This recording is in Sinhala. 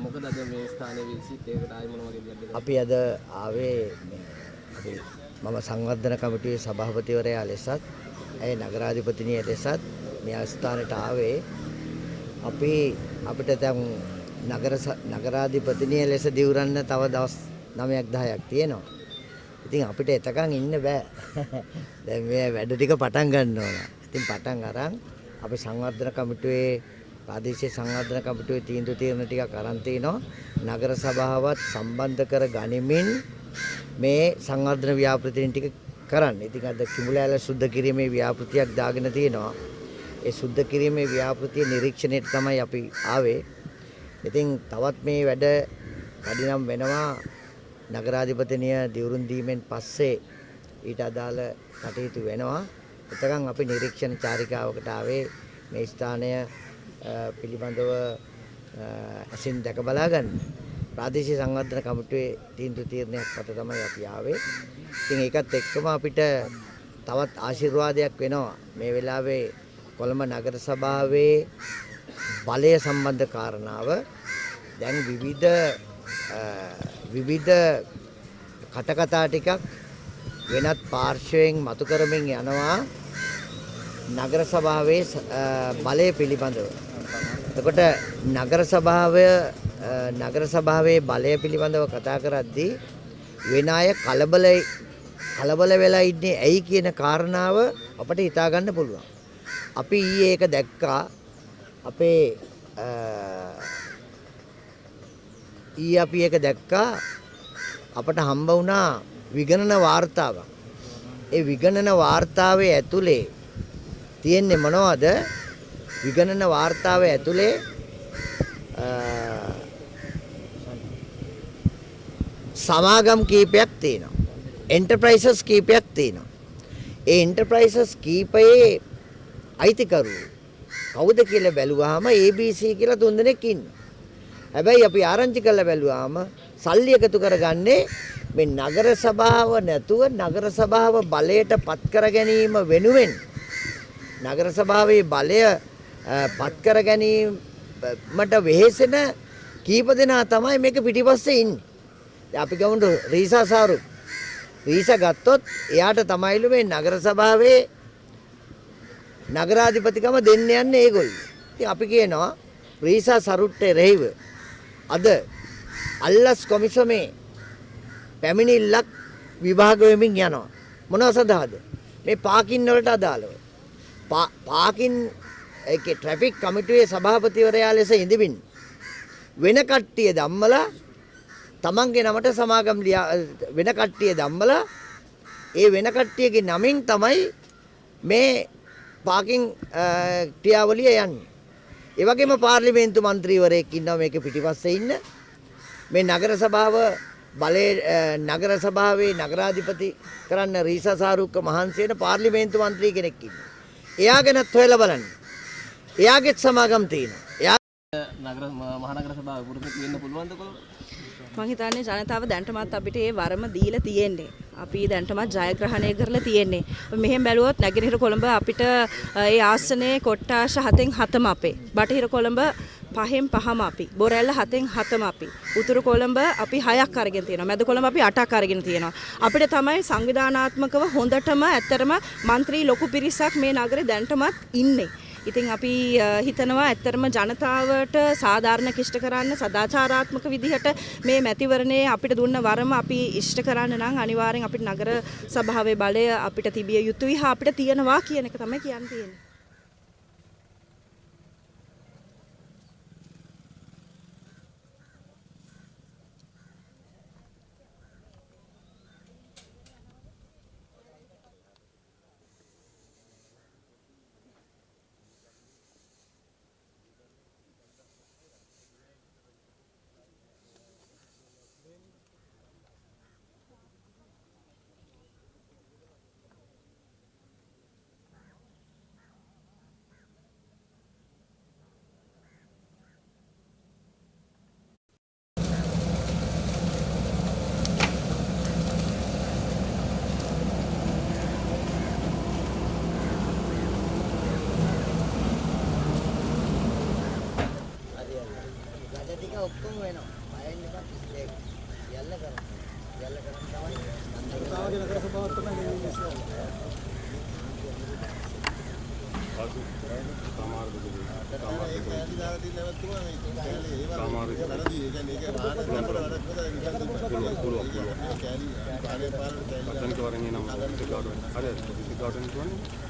මොකද අද මේ ස්ථානයේ විසිට් එකකට ආයි මොන වගේ දෙයක්ද? අපි අද ආවේ අපි මම සංවර්ධන කමිටුවේ සභාපතිවරයා ලෙසත් ඒ නගරාධිපතිනිය ලෙසත් මේ ස්ථානයට ආවේ අපි අපිට දැන් නගරාධිපතිනිය ලෙස දිවුරන්න තව දවස් 9ක් 10ක් තියෙනවා. ඉතින් අපිට එතකන් ඉන්න බෑ. දැන් මේ වැඩ ටික පටන් ගන්න ඕන. ඉතින් පටන් අරන් අපි සංවර්ධන කමිටුවේ ප්‍රාදේශීය සංවර්ධන කමිටුවේ තීරණ ටිකක් අරන් තිනවා. නගර සභාවත් සම්බන්ධ කර ගනිමින් මේ සංවර්ධන ව්‍යාපෘතීන් ටික කරන්න. ඉතින් අද කිඹුලෑල සුද්ධ කිරීමේ ව්‍යාපෘතියක් දාගෙන තිනවා. ඒ සුද්ධ කිරීමේ ව්‍යාපෘතිය නිරීක්ෂණයට තමයි අපි ආවේ. ඉතින් තවත් මේ වැඩ කඩිනම් වෙනවා. නගරාධිපතිනිය දිවුරුම් දීමෙන් පස්සේ ඊට අදාළ කටයුතු වෙනවා. එතකන් අපි නිරීක්ෂණ චාරිකාවකට ආවේ මේ ස්ථානය පිළිබඳව ඇසින් දැක බලා ගන්න. ප්‍රාදේශීය සංවර්ධන කමිටුවේ තීරණයක් මත තමයි අපි ආවේ. ඉතින් ඒකත් එක්කම අපිට තවත් ආශිර්වාදයක් වෙනවා. මේ වෙලාවේ කොළඹ නගර සභාවේ බලය සම්බන්ධ කාරණාව දැන් විවිධ කටකතා ටිකක් වෙනත් පාර්ශවයෙන් මතු කරමින් යනවා නගර සභාවේ බලය පිළිබඳව. එතකොට නගර සභාවේ බලය පිළිබඳව කතා කරද්දී වෙන අය කලබල වෙලා ඉන්නේ ඇයි කියන කාරණාව අපිට හිතා ගන්න පුළුවන්. අපි ඊයේ ඒක දැක්කා. අපේ අපට හම්බ වුණා විගණන වාර්තාවක්. ඒ විගණන වාර්තාවේ ඇතුලේ තියෙන්නේ මොනවද? විගණන වාර්තාවේ ඇතුලේ සමාගම් කීපයක් තියෙනවා. එන්ටර්ප්‍රයිසස් කීපයක් තියෙනවා. ඒ එන්ටර්ප්‍රයිසස් කීපයේ අයිතිකරුවෝ කවුද කියලා බැලුවාම ABC කියලා තුන්දෙනෙක් ඉන්නවා. හැබැයි අපි ආරංචි කරලා බැලුවාම සල්ලි එකතු කරගන්නේ මේ නගර සභාව නැතුව නගර සභාව බලයට පත් කර ගැනීම වෙනුවෙන් නගර සභාවේ බලය පත් කර ගැනීමට වෙහෙසෙන කීප දෙනා තමයි මේක පිටිපස්සේ ඉන්නේ. දැන් අපි ගමුද රීසා සාරු. රීසා ගත්තොත් එයාට තමයිලු මේ නගර සභාවේ නගරාධිපතිකම දෙන්න යන්නේ ඒගොල්ලෝ. ඉතින් අපි කියනවා රීසා සරුට්ට රෙහිව අද අල්ලස් කොමිසමේ පැමිණිල්ලක් විභාග වෙමින් යනවා. මොනව සඳහාද? මේ පාකින් වලට අදාළව. පාකින් ඒකේ ට්‍රැෆික් කමිටුවේ සභාපතිවරයා ලෙස ඉඳිමින් වෙන කට්ටිය ධම්මලා තමන්ගේ නමට සමාගම් වෙන කට්ටිය ධම්මලා ඒ වෙන කට්ටියගේ නමින් තමයි මේ පාකින් ක්‍රියාවලිය යන්නේ. ඒ වගේම පාර්ලිමේන්තු මන්ත්‍රීවරයෙක් ඉන්නවා මේකේ පිටිපස්සේ ඉන්න. මේ නගර සභාව බලයේ නගර සභාවේ නගරාධිපති කරන්න රීසා සාරුක්ක මහන්සි වෙන පාර්ලිමේන්තු මන්ත්‍රී කෙනෙක් ඉන්නවා. එයා ගැනත් හොයලා බලන්න. එයාගෙත් සමාගම් තියෙනවා. එයා නගර මහනගර සභාව පුරුදු වෙන්න පුළුවන්ද කොළඹ? මම හිතන්නේ ජනතාව දැන්ටමත් අපිට ඒ වරම දීලා තියෙන්නේ. අපි දැන්ටමත් ජයග්‍රහණය කරලා තියෙන්නේ. මෙහෙම බැලුවොත් නැගෙනහිර කොළඹ අපිට ඒ ආසනයේ කොට්ටාශ 7න් 7ම අපේ. බටහිර කොළඹ 5න් 5ම අපි. බොරැල්ල 7න් 7ම අපි. උතුරු කොළඹ අපි 6ක් අරගෙන තියෙනවා. මැද කොළඹ අපි 8ක් අරගෙන තියෙනවා. අපිට තමයි සංවිධානාත්මකව හොඳටම ඇත්තරම മന്ത്രി ලොකු පිරිසක් මේ නගරේ දැන්ටමත් ඉන්නේ. ඉතින් අපි හිතනවා ඇත්තරම ජනතාවට සාධාරණ කිෂ්ට කරන්න සදාචාරාත්මක විදිහට මේ මැතිවරණයේ අපිට දුන්න වරම අපි ඉෂ්ට කරන්න නම් අනිවාර්යෙන් අපිට නගර සභාවේ බලය අපිට තිබිය යුතුයි හා අපිට තියෙනවා කියන එක තමයි කියන්න තියෙන්නේ. ඔක්කොම වෙනවා. අයින් එකක් ඒක. යල්ල කරා. යල්ල කරන් තමයි තාවගේ නගර සභාවත් තමයි මේ ඉන්නේ. පාසු සමාර්ග දුක. ඒක ඇලි දාලා තියෙන නැවතුම මේ කැලේ ඒවා සමාර්ග කරදී ඒ කියන්නේ ඒක වාහන කරනකොට වැඩක් කරලා නිකන් පුළුවන්. ඒ කැලි පාරේ පාරේ කැලි. අතනක වරන් එනවා. හරි හරි. පිටිකාටෙන් කියන්නේ